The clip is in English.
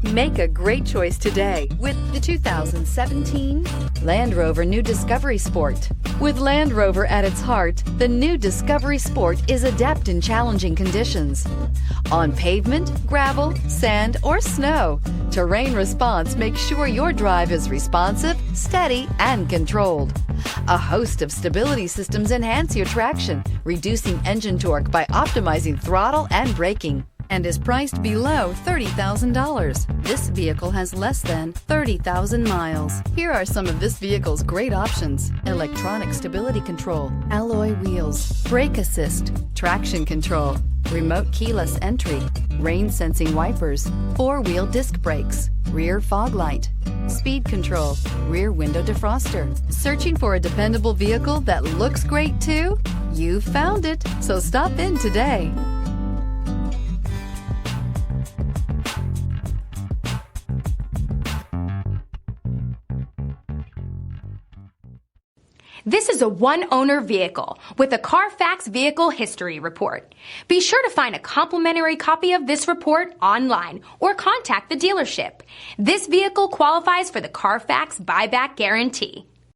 Make a great choice today with the 2017 Land Rover New Discovery Sport. With Land Rover at its heart, the new Discovery Sport is adept in challenging conditions. On pavement, gravel, sand, or snow, terrain response makes sure your drive is responsive, steady, and controlled. A host of stability systems enhance your traction, reducing engine torque by optimizing throttle and braking, and is priced below $30,000. This vehicle has less than 30,000 miles. Here are some of this vehicle's great options: electronic stability control, alloy wheels, brake assist, traction control, remote keyless entry, rain sensing wipers, four-wheel disc brakes, rear fog light, speed control, rear window defroster. Searching for a dependable vehicle that looks great too? You found it, so stop in today. This is a one-owner vehicle with a Carfax Vehicle History Report. Be sure to find a complimentary copy of this report online or contact the dealership. This vehicle qualifies for the Carfax Buyback Guarantee.